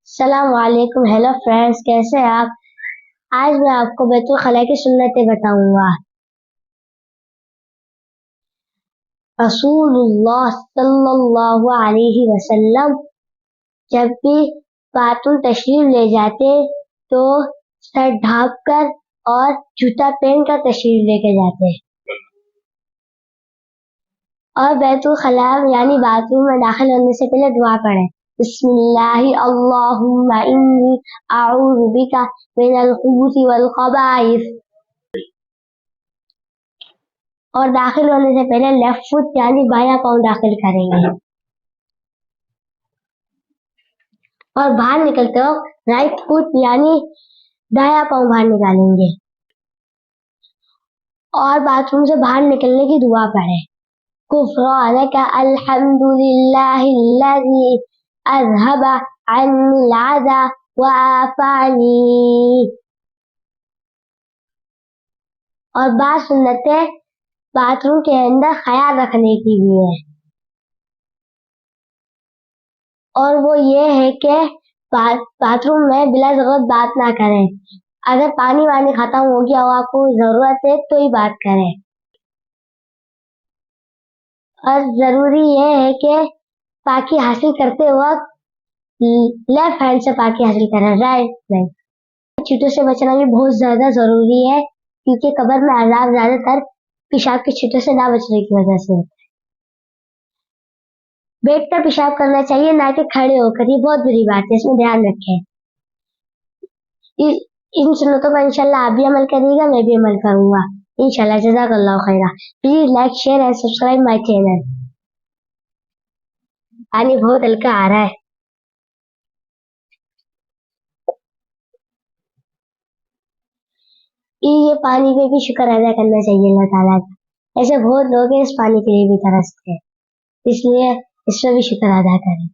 अस्सलाम वालेकुम। Hello friends, कैसे हैं आप? आज मैं आपको बैतुल खला की सुन्नतें बताऊंगा। रसूलुल्लाह सल्लल्लाहु अलैहि वसल्लम जब भी बैतुल तशरीफ ले जाते तो सर ढाँप कर और जूता पहन कर तशरीफ लेके जाते और बैतुल खला यानी बाथरूम में दाखिल होने से पहले दुआ पढ़े। बिस्मिल्लाहि अल्लाहुम्मा इन्नी अऊज़ु बिका मिनल खुबुथि वल खबाइस। और दाखिल होने से पहले लेफ्ट फुट यानी बायां पाँव दाखिल करेंगे और बाहर निकलते वक्त राइट फुट यानी दायां पाँव बाहर निकालेंगे और बाथरूम से बाहर निकलने की दुआ पढ़े। गुफ़रानका अल्हम्दुलिल्लाहिल्लज़ी अज़हबा अन्निल अज़ा व आफ़ानी। और बात सुन्नतें बाथरूम के अंदर ख्याल रखने की भी है और वो ये है कि बाथरूम में बिला जरूरत बात ना करें। अगर पानी वानी खत्म हो गया हो, आपको जरूरत है तो ही बात करें। और जरूरी ये है कि पाकी हासिल करते वक्त लेफ्ट हैंड से पाकी हासिल करें, राइट नहीं। छींटों से बचना भी बहुत ज्यादा जरूरी है क्योंकि कब्र में अजाब ज्यादातर पेशाब के छींटों से ना बचने की वजह से। बैठ कर पेशाब करना चाहिए, ना कि खड़े होकर। ये बहुत बुरी बात है, इसमें ध्यान रखें। इन सुन्नतों पर इंशाल्लाह आप भी अमल करिएगा, मैं भी अमल करूंगा इंशाल्लाह। जज़ाकल्लाहु खैरा। Please like, share and subscribe my channel. पानी बहुत हल्का आ रहा है। ये पानी पे भी शुक्र अदा करना चाहिए अल्लाह ताला का। ऐसे बहुत लोग हैं इस पानी के लिए भी तरसते हैं, इसलिए इस पर भी शुक्र अदा करें।